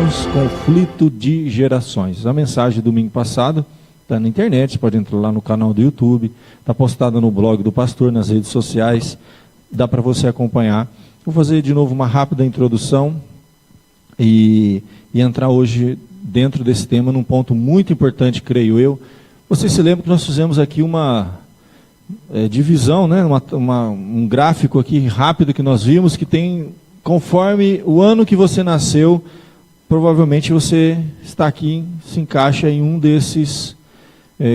Deus, conflito de gerações. A mensagem do domingo passado está na internet, você pode entrar lá no canal do YouTube, está postada no blog do pastor, nas redes sociais, dá para você acompanhar. Vou fazer de novo uma rápida introdução e entrar hoje dentro desse tema num ponto muito importante, creio eu. Vocês se lembram que nós fizemos aqui uma divisão, né? Um gráfico aqui rápido que nós vimos, que tem, conforme o ano que você nasceu, provavelmente você está aqui, se encaixa em um desses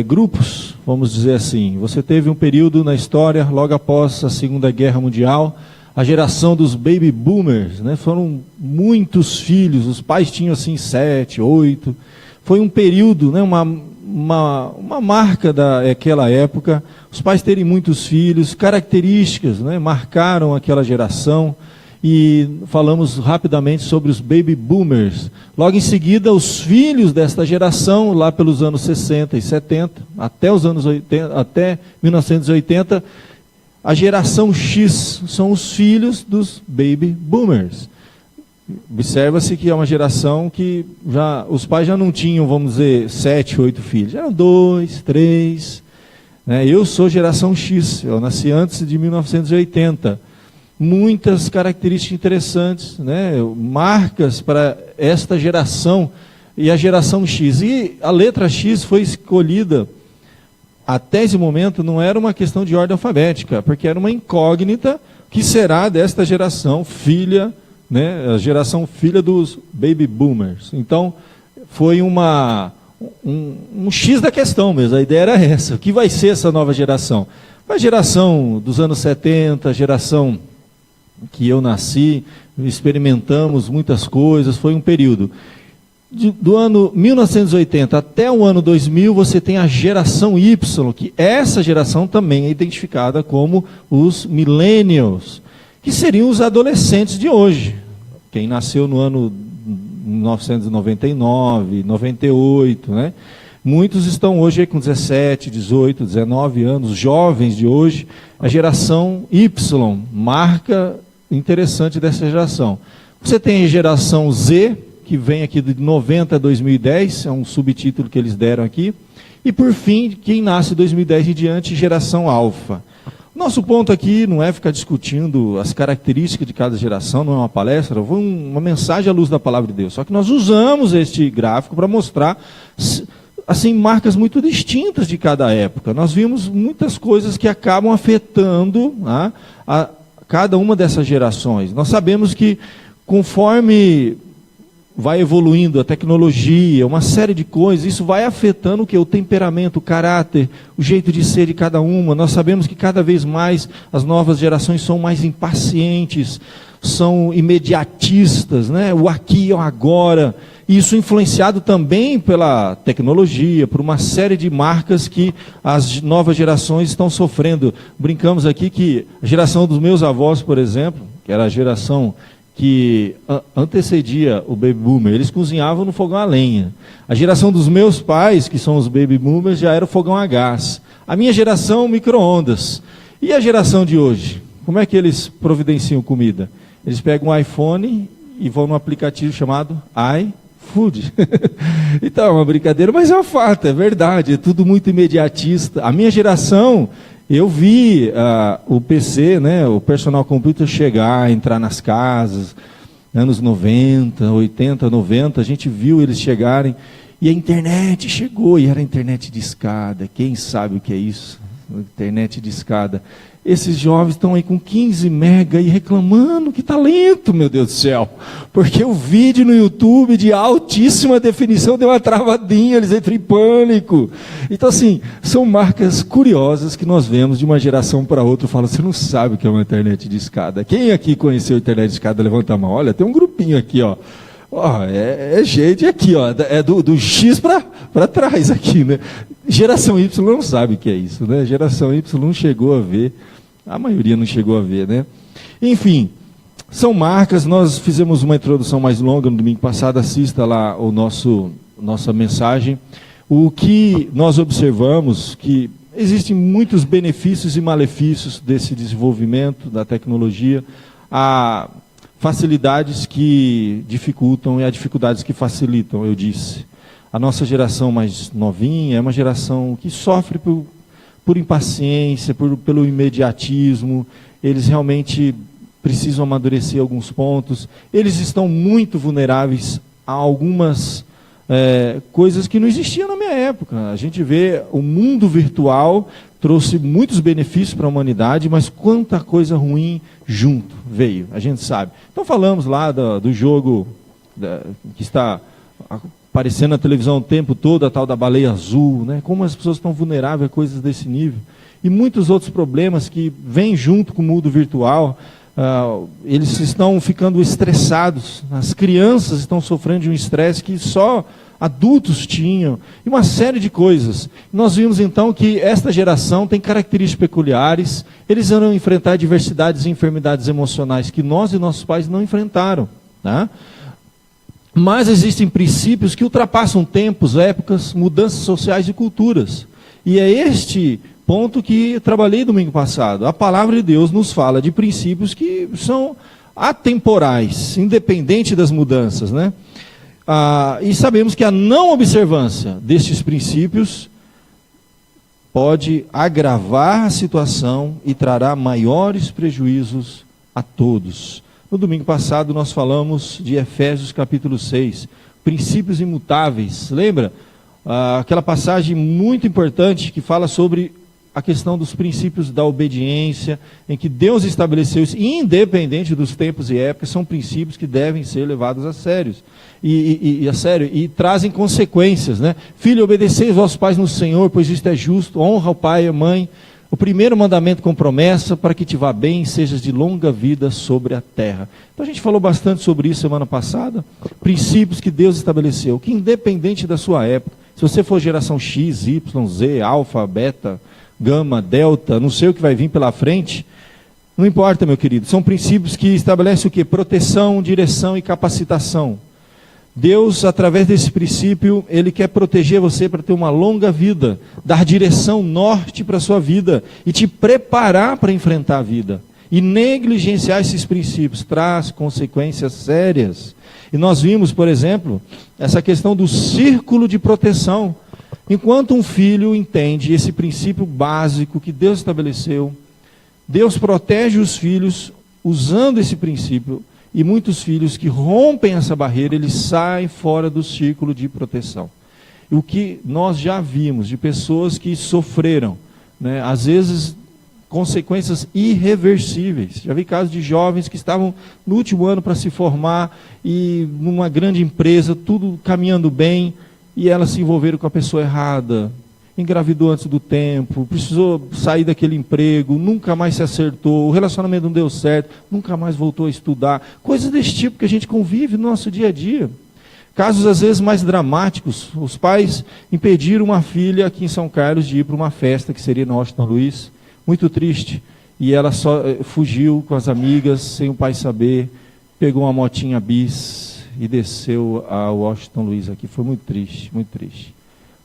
grupos, vamos dizer assim. Você teve um período na história, logo após a Segunda Guerra Mundial, a geração dos baby boomers, né? Foram muitos filhos, os pais tinham assim 7, 8. Foi um período, né? Uma marca daquela época, os pais terem muitos filhos, características, né? Marcaram aquela geração. E falamos rapidamente sobre os baby boomers. Logo em seguida, os filhos desta geração, lá pelos anos 60 e 70, até os anos 80, até 1980, a geração X são os filhos dos baby boomers. Observa-se que é uma geração que os pais já não tinham, vamos dizer, 7, 8 filhos, eram 2, 3. Né? Eu sou geração X, eu nasci antes de 1980. Muitas características interessantes, né? Marcas para esta geração e a geração X. E a letra X foi escolhida, até esse momento, não era uma questão de ordem alfabética, porque era uma incógnita que será desta geração, filha, né? A geração filha dos baby boomers. Então, foi um X da questão mesmo, a ideia era essa. O que vai ser essa nova geração? A geração dos anos 70, a geração que eu nasci, experimentamos muitas coisas, foi um período. Do ano 1980 até o ano 2000, você tem a geração Y, que essa geração também é identificada como os millennials, que seriam os adolescentes de hoje. Quem nasceu no ano 1999, 98, né? Muitos estão hoje com 17, 18, 19 anos, jovens de hoje. A geração Y, marca interessante dessa geração. Você tem a geração Z, que vem aqui de 90 a 2010, é um subtítulo que eles deram aqui. E por fim, quem nasce de 2010 e diante, geração Alfa. Nosso ponto aqui não é ficar discutindo as características de cada geração, não é uma palestra, foi uma mensagem à luz da palavra de Deus. Só que nós usamos este gráfico para mostrar assim, marcas muito distintas de cada época. Nós vimos muitas coisas que acabam afetando a cada uma dessas gerações. Nós sabemos que conforme vai evoluindo a tecnologia, uma série de coisas, isso vai afetando o que? O temperamento, o caráter, o jeito de ser de cada uma. Nós sabemos que cada vez mais as novas gerações são mais impacientes, são imediatistas, né? O aqui e o agora. Isso influenciado também pela tecnologia, por uma série de marcas que as novas gerações estão sofrendo. Brincamos aqui que a geração dos meus avós, por exemplo, que era a geração que antecedia o baby boomer, eles cozinhavam no fogão a lenha. A geração dos meus pais, que são os baby boomers, já era o fogão a gás. A minha geração, micro-ondas. E a geração de hoje? Como é que eles providenciam comida? Eles pegam um iPhone e vão num aplicativo chamado iFood. Então, é uma brincadeira, mas é um fato, é verdade, é tudo muito imediatista. A minha geração, eu vi o PC, né, o personal computer chegar, entrar nas casas, anos 90, 80, 90, a gente viu eles chegarem, e a internet chegou, e era internet de escada. Quem sabe o que é isso? Internet de escada. Esses jovens estão aí com 15 mega e reclamando que está lento, meu Deus do céu. Porque o vídeo no YouTube de altíssima definição deu uma travadinha, eles entram em pânico. Então, assim, são marcas curiosas que nós vemos de uma geração para outra. Fala, você não sabe o que é uma internet de escada. Quem aqui conheceu a internet de escada? Levanta a mão. Olha, tem um grupinho aqui, ó. É gente aqui, ó, é do X para trás aqui, né? Geração Y não sabe o que é isso, né? Geração Y não chegou a ver, a maioria não chegou a ver, né? Enfim, são marcas. Nós fizemos uma introdução mais longa no domingo passado, assista lá nossa mensagem. O que nós observamos que existem muitos benefícios e malefícios desse desenvolvimento da tecnologia. facilidades que dificultam e há dificuldades que facilitam, eu disse. A nossa geração mais novinha é uma geração que sofre por impaciência, pelo imediatismo. Eles realmente precisam amadurecer alguns pontos. Eles estão muito vulneráveis a algumas coisas que não existiam na minha época. A gente vê o mundo virtual trouxe muitos benefícios para a humanidade, mas quanta coisa ruim junto veio, a gente sabe. Então falamos lá do jogo que está aparecendo na televisão o tempo todo, a tal da baleia azul, né? Como as pessoas estão vulneráveis a coisas desse nível. E muitos outros problemas que vêm junto com o mundo virtual. Eles estão ficando estressados, as crianças estão sofrendo de um estresse que só adultos tinham, e uma série de coisas. Nós vimos então que esta geração tem características peculiares, eles vão enfrentar diversidades e enfermidades emocionais que nós e nossos pais não enfrentaram, né? Mas existem princípios que ultrapassam tempos, épocas, mudanças sociais e culturas, e é este ponto que trabalhei domingo passado. A palavra de Deus nos fala de princípios que são atemporais, independente das mudanças, né? E sabemos que a não observância destes princípios pode agravar a situação e trará maiores prejuízos a todos. No domingo passado nós falamos de Efésios capítulo 6, princípios imutáveis. Lembra? Aquela passagem muito importante que fala sobre a questão dos princípios da obediência, em que Deus estabeleceu isso, independente dos tempos e épocas, são princípios que devem ser levados a sério, e trazem consequências, né? Filho, obedecei aos vossos pais no Senhor, pois isto é justo, honra o pai e a mãe, o primeiro mandamento com promessa, para que te vá bem e sejas de longa vida sobre a terra. Então a gente falou bastante sobre isso semana passada, princípios que Deus estabeleceu, que independente da sua época, se você for geração X, Y, Z, alfa, beta, gama, delta, não sei o que vai vir pela frente, não importa, meu querido, são princípios que estabelecem o quê? Proteção, direção e capacitação. Deus, através desse princípio, Ele quer proteger você para ter uma longa vida, dar direção norte para a sua vida e te preparar para enfrentar a vida. E negligenciar esses princípios traz consequências sérias. E nós vimos, por exemplo, essa questão do círculo de proteção. Enquanto um filho entende esse princípio básico que Deus estabeleceu, Deus protege os filhos usando esse princípio, e muitos filhos que rompem essa barreira, eles saem fora do círculo de proteção. O que nós já vimos de pessoas que sofreram, né, às vezes consequências irreversíveis. Já vi casos de jovens que estavam no último ano para se formar, e numa grande empresa, tudo caminhando bem, e elas se envolveram com a pessoa errada, engravidou antes do tempo, precisou sair daquele emprego, nunca mais se acertou, o relacionamento não deu certo, nunca mais voltou a estudar. Coisas desse tipo que a gente convive no nosso dia a dia. Casos às vezes mais dramáticos. Os pais impediram uma filha aqui em São Carlos de ir para uma festa que seria na Washington Luiz, muito triste, e ela só fugiu com as amigas, sem o pai saber, pegou uma motinha bis e desceu a Washington Luiz aqui. Foi muito triste, muito triste.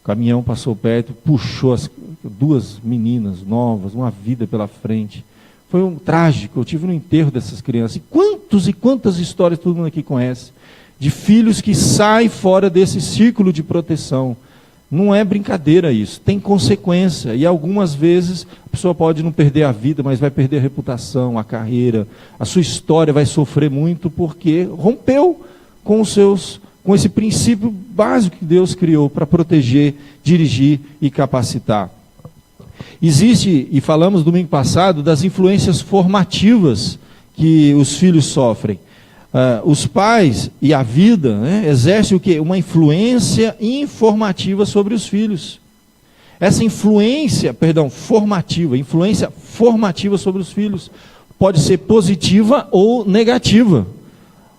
O caminhão passou perto, puxou as duas meninas novas, uma vida pela frente. Foi um trágico. Eu tive no enterro dessas crianças. E quantas histórias todo mundo aqui conhece, de filhos que saem fora desse círculo de proteção. Não é brincadeira isso, tem consequência. E algumas vezes a pessoa pode não perder a vida, mas vai perder a reputação, a carreira. A sua história vai sofrer muito porque rompeu com esse princípio básico que Deus criou para proteger, dirigir e capacitar. Existe, e falamos domingo passado, das influências formativas que os filhos sofrem. Os pais e a vida, né, exercem o quê? Uma influência informativa sobre os filhos. Essa influência formativa sobre os filhos pode ser positiva ou negativa.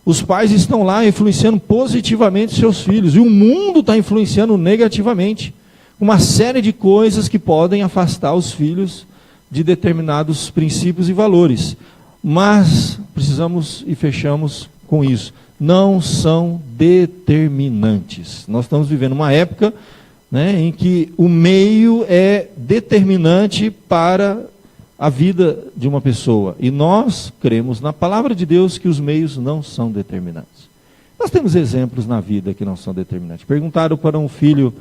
Os pais estão lá influenciando positivamente seus filhos, e o mundo está influenciando negativamente. Uma série de coisas que podem afastar os filhos de determinados princípios e valores. Mas precisamos, e fechamos com isso, não são determinantes. Nós estamos vivendo uma época, né, em que o meio é determinante para a vida de uma pessoa. E nós cremos na palavra de Deus que os meios não são determinantes. Nós temos exemplos na vida que não são determinantes. Perguntaram para um filho,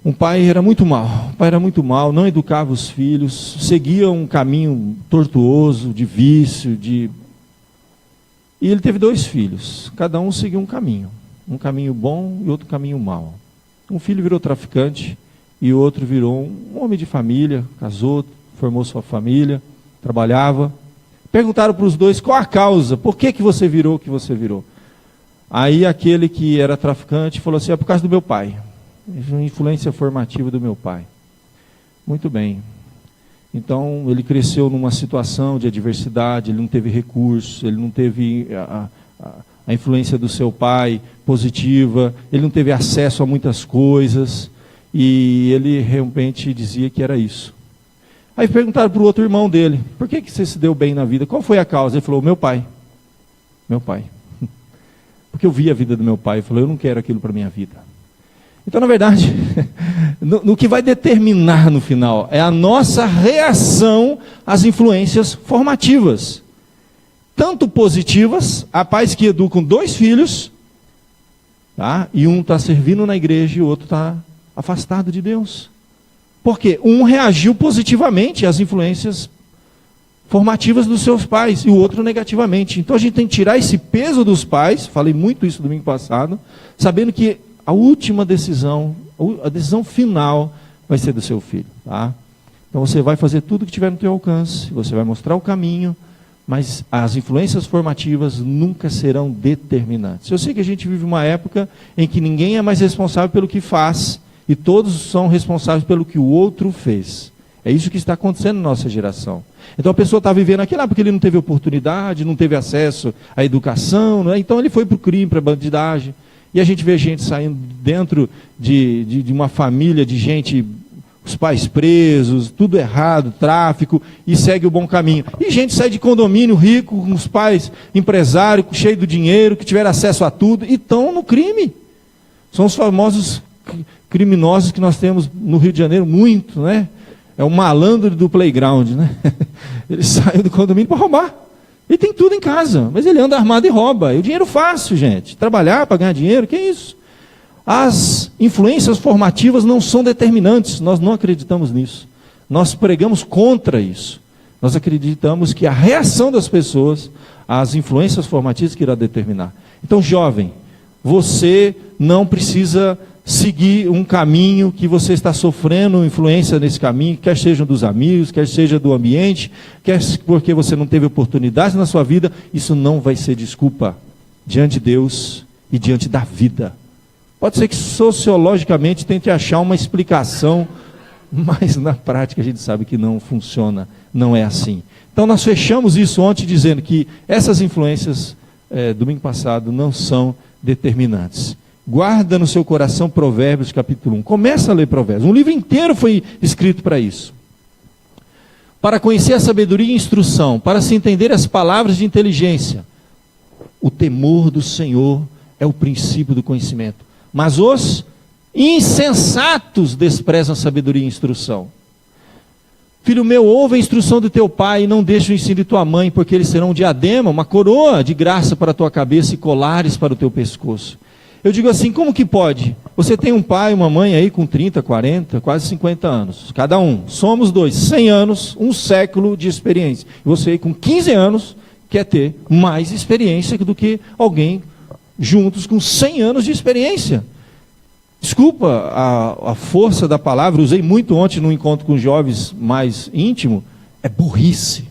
um pai era muito mal, não educava os filhos, seguia um caminho tortuoso, de vício, E ele teve 2 filhos, cada um seguiu um caminho bom e outro caminho mau. Um filho virou traficante e o outro virou um homem de família, casou, formou sua família, trabalhava. Perguntaram para os 2 qual a causa, por que você virou o que você virou? Aí aquele que era traficante falou assim, é por causa do meu pai, uma influência formativa do meu pai. Muito bem. Então ele cresceu numa situação de adversidade, ele não teve recursos, ele não teve a influência do seu pai positiva, ele não teve acesso a muitas coisas, e ele realmente dizia que era isso. Aí perguntaram para o outro irmão dele, por que você se deu bem na vida? Qual foi a causa? Ele falou, meu pai. Porque eu vi a vida do meu pai, e falou, eu não quero aquilo para a minha vida. Então, na verdade, no que vai determinar no final, é a nossa reação às influências formativas. Tanto positivas, há pais que educam 2 filhos, tá? E um está servindo na igreja e o outro está afastado de Deus. Porque um reagiu positivamente às influências formativas dos seus pais e o outro negativamente. Então a gente tem que tirar esse peso dos pais, falei muito isso domingo passado, sabendo que a última decisão, a decisão final vai ser do seu filho. Tá? Então você vai fazer tudo que tiver no teu alcance, você vai mostrar o caminho, mas as influências formativas nunca serão determinantes. Eu sei que a gente vive uma época em que ninguém é mais responsável pelo que faz, e todos são responsáveis pelo que o outro fez. É isso que está acontecendo na nossa geração. Então a pessoa está vivendo aquilo porque ele não teve oportunidade, não teve acesso à educação, né? Então ele foi para o crime, para a bandidagem. E a gente vê gente saindo dentro de uma família de gente, os pais presos, tudo errado, tráfico, e segue o bom caminho. E gente sai de condomínio rico, com os pais empresários, cheio do dinheiro, que tiveram acesso a tudo, e estão no crime. São os famosos criminosos que nós temos no Rio de Janeiro, muito, né? É o malandro do playground, né? Ele saiu do condomínio para roubar. Ele tem tudo em casa, mas ele anda armado e rouba. E o dinheiro fácil, gente. Trabalhar para ganhar dinheiro, que é isso? As influências formativas não são determinantes, nós não acreditamos nisso. Nós pregamos contra isso. Nós acreditamos que a reação das pessoas às influências formativas que irá determinar. Então, jovem, você não precisa seguir um caminho que você está sofrendo influência nesse caminho, quer seja dos amigos, quer seja do ambiente, quer porque você não teve oportunidade na sua vida, isso não vai ser desculpa diante de Deus e diante da vida. Pode ser que sociologicamente tente achar uma explicação, mas na prática a gente sabe que não funciona, não é assim. Então nós fechamos isso ontem dizendo que essas influências, domingo passado, não são determinantes. Guarda no seu coração Provérbios capítulo 1. Começa a ler Provérbios. Um livro inteiro foi escrito para isso. Para conhecer a sabedoria e instrução, para se entender as palavras de inteligência. O temor do Senhor é o princípio do conhecimento. Mas os insensatos desprezam a sabedoria e instrução. Filho meu, ouve a instrução do teu pai e não deixe o ensino de tua mãe, porque eles serão um diadema, uma coroa de graça para a tua cabeça e colares para o teu pescoço. Eu digo assim, como que pode? Você tem um pai e uma mãe aí com 30, 40, quase 50 anos. Cada um. Somos 2. 100 anos, um século de experiência. E você aí com 15 anos quer ter mais experiência do que alguém juntos com 100 anos de experiência. Desculpa a força da palavra, usei muito ontem num encontro com jovens mais íntimo. É burrice.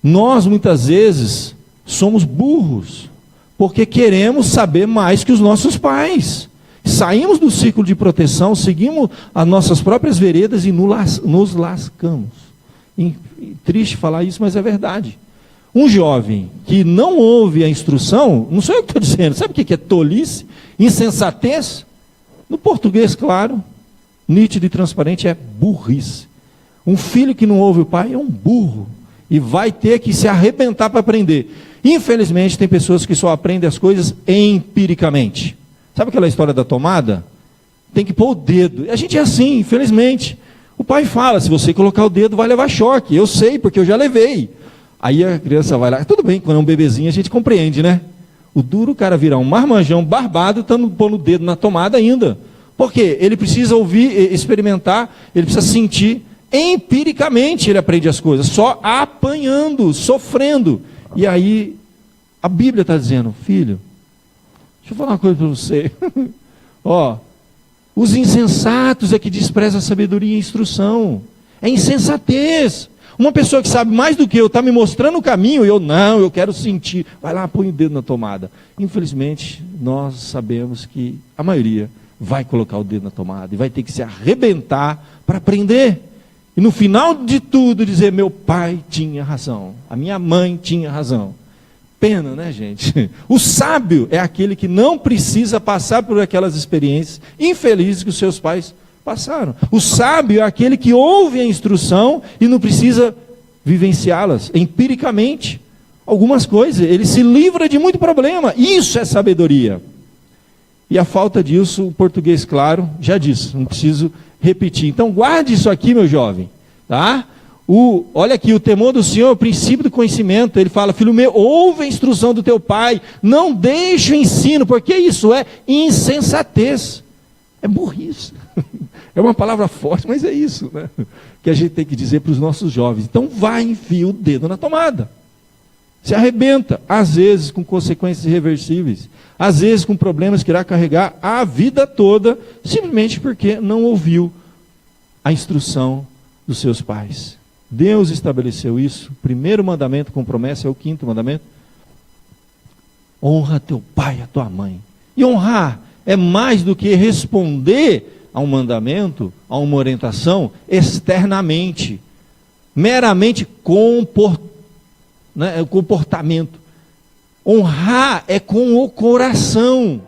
Nós muitas vezes somos burros. Porque queremos saber mais que os nossos pais. Saímos do círculo de proteção, seguimos as nossas próprias veredas e nos lascamos. E triste falar isso, mas é verdade. Um jovem que não ouve a instrução, não sou eu que estou dizendo, sabe o que é tolice? Insensatez? No português, claro, nítido e transparente, é burrice. Um filho que não ouve o pai é um burro. E vai ter que se arrebentar para aprender. Infelizmente, tem pessoas que só aprendem as coisas empiricamente. Sabe aquela história da tomada? Tem que pôr o dedo. A gente é assim, infelizmente. O pai fala, se você colocar o dedo vai levar choque. Eu sei, porque eu já levei. Aí a criança vai lá, tudo bem, quando é um bebezinho a gente compreende, né? O duro, o cara virar um marmanjão barbado, estando pondo o dedo na tomada ainda. Por quê? Ele precisa ouvir, experimentar, ele precisa sentir. Empiricamente ele aprende as coisas, só apanhando, sofrendo. E aí, a Bíblia está dizendo, filho, deixa eu falar uma coisa para você. Ó, os insensatos é que desprezam a sabedoria e a instrução. É insensatez. Uma pessoa que sabe mais do que eu, está me mostrando o caminho, e eu quero sentir. Vai lá, põe o dedo na tomada. Infelizmente, nós sabemos que a maioria vai colocar o dedo na tomada e vai ter que se arrebentar para aprender. E no final de tudo dizer, meu pai tinha razão, a minha mãe tinha razão. Pena, né, gente? O sábio é aquele que não precisa passar por aquelas experiências infelizes que os seus pais passaram. O sábio é aquele que ouve a instrução e não precisa vivenciá-las empiricamente. Algumas coisas, ele se livra de muito problema. Isso é sabedoria. E a falta disso, o português claro já disse, não preciso repetir. Então guarde isso aqui, meu jovem, tá? Olha aqui, o temor do Senhor é o princípio do conhecimento. Ele fala, filho meu, ouve a instrução do teu pai, não deixe o ensino, porque isso é insensatez. É burrice. É uma palavra forte, mas é isso, né? Que a gente tem que dizer para os nossos jovens. Então vai, enfia o dedo na tomada. Se arrebenta, às vezes com consequências irreversíveis, às vezes com problemas que irá carregar a vida toda, simplesmente porque não ouviu a instrução dos seus pais. Deus estabeleceu isso. O primeiro mandamento com promessa é o quinto mandamento. Honra teu pai e a tua mãe. E honrar é mais do que responder a um mandamento, a uma orientação, externamente, meramente comportamento. Honrar é com o coração.